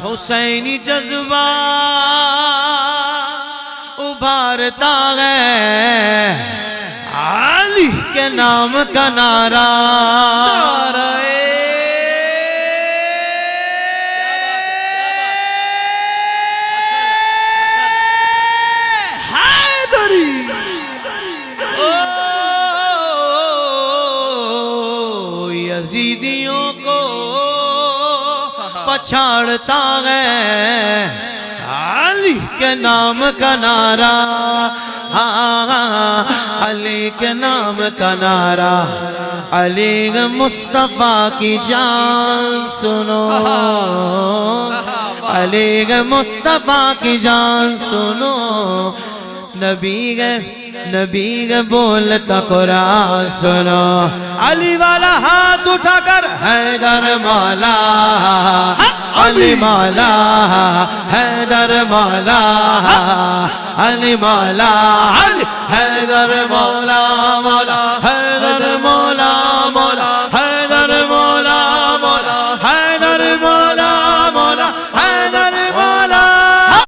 حسینی جذبہ ابھارتا ہے، علی کے نام کا نعرہ حیدری، یزیدیوں کو پچھاڑتا ہے، علی کے نام کا نعرہ، علی کے نام کا نعرہ، علی مصطفیٰ کی جان سنو، علی مصطفیٰ کی جان سنو، نبی کے بولتا قرآن سنو، علی والا ہاتھ اٹھا کر حیدر مولا، علی مولا، حیدر مولا، علی مولا، علی حیدر مولا، مولا